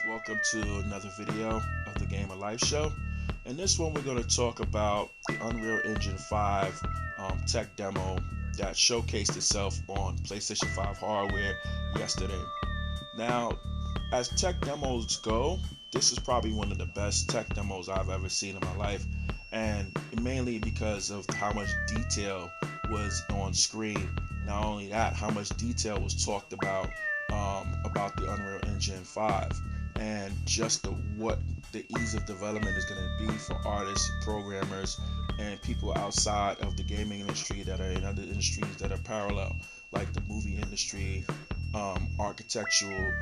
Welcome to another video of the Game of Life show. In this one, we're going to talk about the Unreal Engine 5 tech demo that showcased itself on PlayStation 5 hardware yesterday. Now, as tech demos go, this is probably one of the best tech demos I've ever seen in my life, and mainly because of how much detail was on screen. Not only that, how much detail was talked about the Unreal Engine 5 and just what the ease of development is going to be for artists, programmers, and people outside of the gaming industry that are in other industries that are parallel, like the movie industry, architectural,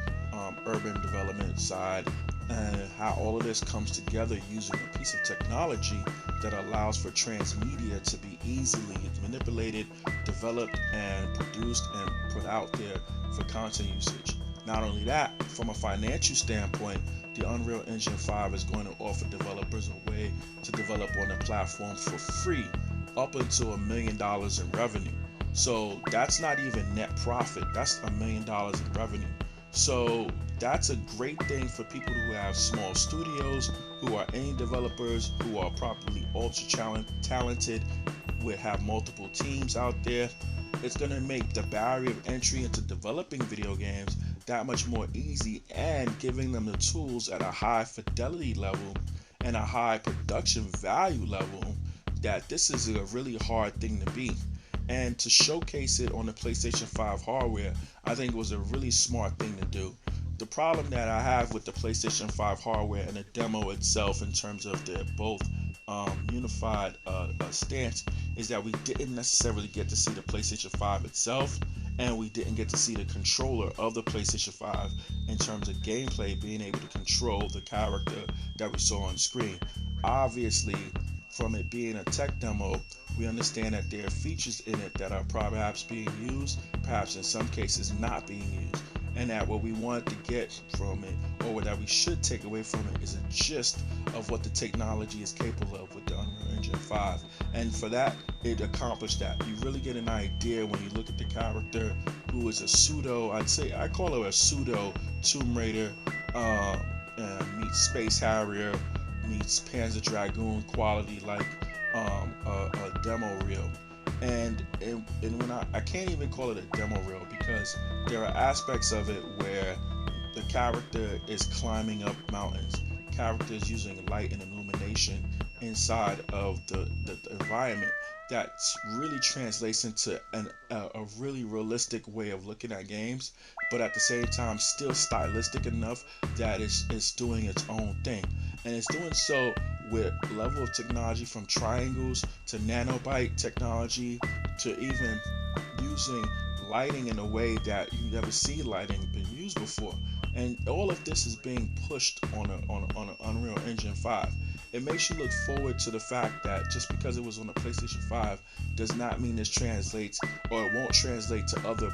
urban development side, and how all of this comes together using a piece of technology that allows for transmedia to be easily manipulated, developed, and produced and put out there for content usage. Not only that, from a financial standpoint, the Unreal Engine 5 is going to offer developers a way to develop on the platform for free up until $1 million in revenue. So that's not even net profit, that's $1 million in revenue. So that's a great thing for people who have small studios, who are indie developers, who are properly ultra talented, will have multiple teams out there. It's going to make the barrier of entry into developing video games that much more easy, and giving them the tools at a high fidelity level and a high production value level that this is a really hard thing to beat. And to showcase it on the PlayStation 5 hardware, I think was a really smart thing to do. The problem that I have with the PlayStation 5 hardware and the demo itself in terms of their both unified stance is that we didn't necessarily get to see the PlayStation 5 itself, and we didn't get to see the controller of the PlayStation 5 in terms of gameplay, being able to control the character that we saw on screen. Obviously, from it being a tech demo, we understand that there are features in it that are perhaps being used, perhaps in some cases not being used, and that what we wanted to get from it, or that we should take away from it, is a gist of what the technology is capable of with the Unreal Engine 5. And for that, it accomplished that. You really get an idea when you look at the character, who is a pseudo, I call her a pseudo Tomb Raider meets Space Harrier meets Panzer Dragoon quality, like a demo reel. And when I can't even call it a demo reel, because there are aspects of it where the character is climbing up mountains, character is using light and illumination inside of the environment that really translates into a really realistic way of looking at games, but at the same time still stylistic enough that it's doing its own thing. And it's doing so with level of technology from triangles to nanobite technology to even using lighting in a way that you never see lighting been used before. And all of this is being pushed on an Unreal Engine 5. It makes you look forward to the fact that just because it was on the PlayStation 5 does not mean this translates, or it won't translate to other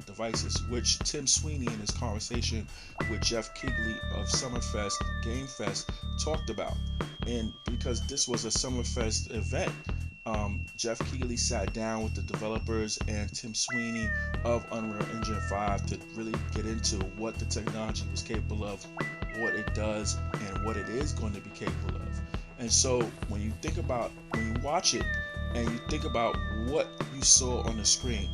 devices, which Tim Sweeney in his conversation with Jeff Keighley of Summerfest Game Fest talked about. And because this was a Summerfest event, Jeff Keighley sat down with the developers and Tim Sweeney of Unreal Engine 5 to really get into what the technology was capable of, what it does, and what it is going to be capable of. And so when you watch it and you think about what you saw on the screen,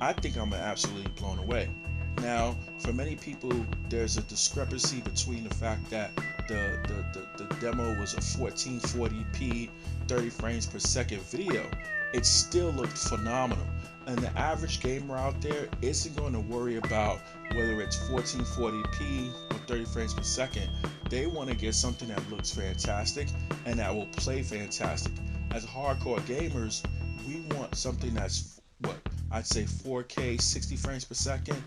I think I'm absolutely blown away. Now, for many people, there's a discrepancy between the fact that the demo was a 1440p 30 frames per second video. It still looked phenomenal, and the average gamer out there isn't going to worry about whether it's 1440p or 30 frames per second. They want to get something that looks fantastic and that will play fantastic. As hardcore gamers, we want something that's what I'd say 4K 60 frames per second.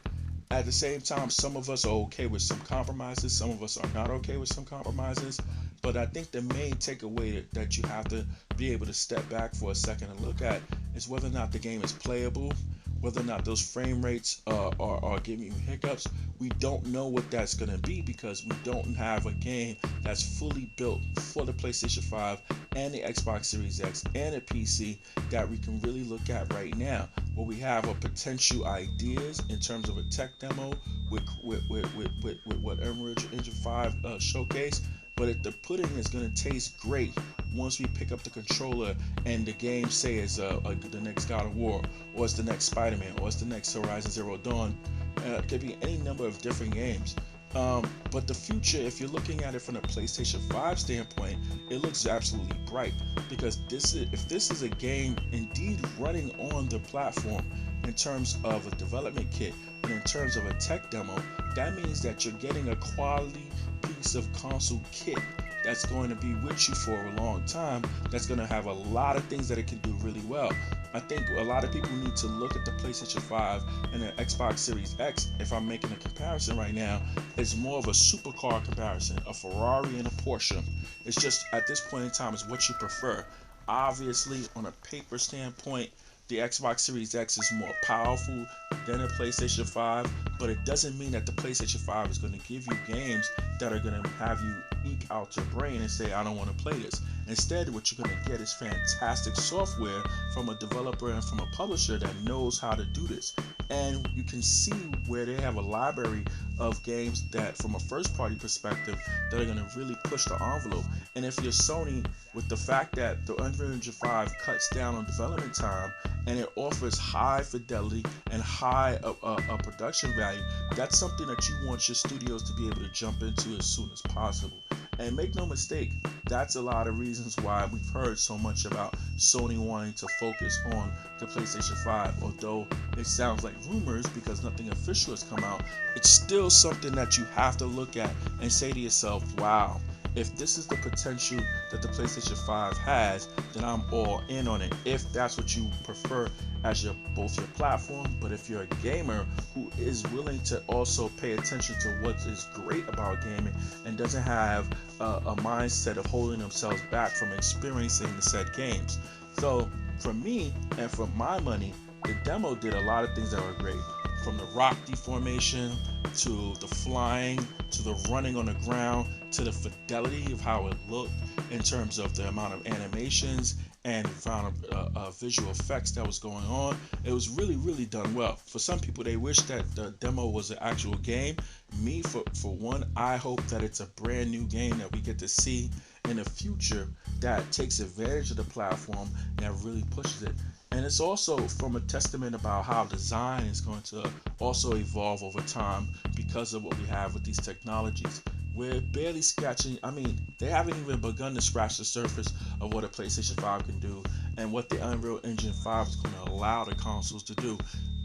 At the same time, some of us are okay with some compromises, some of us are not okay with some compromises, but I think the main takeaway that you have to be able to step back for a second and look at is whether or not the game is playable, whether or not those frame rates are giving you hiccups. We don't know what that's going to be because we don't have a game that's fully built for the PlayStation 5 and the Xbox Series X and a PC that we can really look at right now, where we have a potential ideas in terms of a tech demo with what Unreal Engine 5 showcase. But if the pudding is going to taste great once we pick up the controller and the game say it's the next God of War, or it's the next Spider-Man, or it's the next Horizon Zero Dawn. It could be any number of different games. But the future, if you're looking at it from a PlayStation 5 standpoint, it looks absolutely bright, because if this is a game indeed running on the platform in terms of a development kit and in terms of a tech demo, that means that you're getting a quality piece of console kit that's going to be with you for a long time, that's going to have a lot of things that it can do really well. I think a lot of people need to look at the PlayStation 5 and the Xbox Series X, if I'm making a comparison right now, it's more of a supercar comparison, a Ferrari and a Porsche. It's just, at this point in time, it's what you prefer. Obviously, on a paper standpoint, the Xbox Series X is more powerful than a PlayStation 5, but it doesn't mean that the PlayStation 5 is going to give you games that are going to have you eke out your brain and say, I don't want to play this. Instead, what you're going to get is fantastic software from a developer and from a publisher that knows how to do this. And you can see where they have a library of games that, from a first party perspective, that are going to really push the envelope. And if you're Sony, with the fact that the Unreal Engine 5 cuts down on development time and it offers high fidelity and high production value, that's something that you want your studios to be able to jump into as soon as possible. And make no mistake, that's a lot of reasons why we've heard so much about Sony wanting to focus on the PlayStation 5. Although it sounds like rumors because nothing official has come out, it's still something that you have to look at and say to yourself, wow, if this is the potential that the PlayStation 5 has, then I'm all in on it, if that's what you prefer as both your platform. But if you're a gamer who is willing to also pay attention to what is great about gaming and doesn't have a mindset of holding themselves back from experiencing the said games. So for me, and for my money, the demo did a lot of things that were great. From the rock deformation, to the flying, to the running on the ground, to the fidelity of how it looked in terms of the amount of animations and the amount of visual effects that was going on. It was really, really done well. For some people, they wish that the demo was an actual game. Me, for one, I hope that it's a brand new game that we get to see in the future that takes advantage of the platform and that really pushes it. And it's also from a testament about how design is going to also evolve over time because of what we have with these technologies. We're barely scratching, they haven't even begun to scratch the surface of what a PlayStation 5 can do and what the Unreal Engine 5 is going to allow the consoles to do.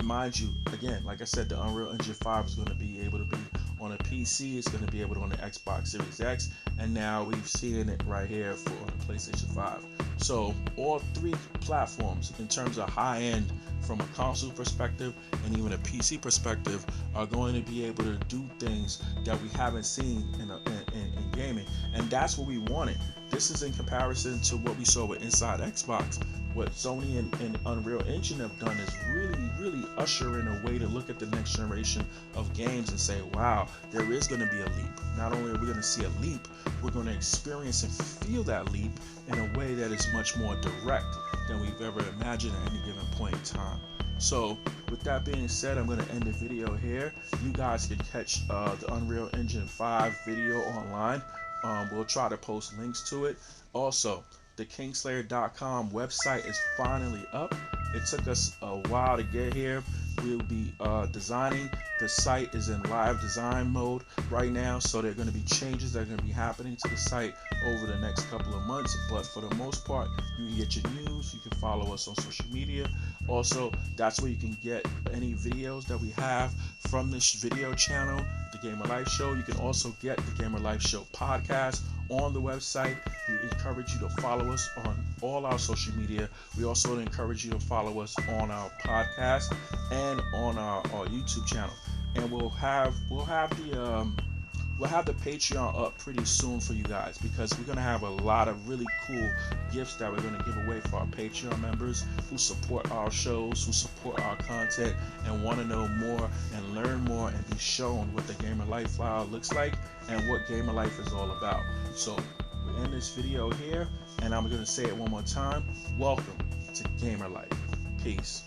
Mind you, again, like I said, the Unreal Engine 5 is going to be able to be on a PC, it's going to be able to on the Xbox Series X, and now we've seen it right here for on the PlayStation 5. So all three platforms, in terms of high end from a console perspective and even a PC perspective, are going to be able to do things that we haven't seen in gaming, and that's what we wanted. This is in comparison to what we saw with Inside Xbox. What Sony and Unreal Engine have done is really usher in a way to look at the next generation of games and say, wow, there is going to be a leap. Not only are we going to see a leap, we're going to experience and feel that leap in a way that is much more direct than we've ever imagined at any given point in time. So with that being said, I'm going to end the video here. You guys can catch the Unreal Engine 5 video online. We'll try to post links to it. Also, the Kingslayer.com website is finally up. It took us a while to get here. We'll be designing. The site is in live design mode right now, so there are going to be changes that are going to be happening to the site over the next couple of months. But for the most part, you can get your news. You can follow us on social media. Also, that's where you can get any videos that we have from this video channel, the Gamer Life Show. You can also get the Gamer Life Show podcast on the website. We encourage you to follow us on all our social media. We also encourage you to follow us on our podcast and on our YouTube channel. And we'll have the Patreon up pretty soon for you guys, because we're gonna have a lot of really cool gifts that we're gonna give away for our Patreon members who support our shows, who support our content, and want to know more and learn more and be shown what the Gamer Lifestyle looks like and what Gamer Life is all about. So we're end this video here, and I'm going to say it one more time. Welcome to Gamer Life. Peace.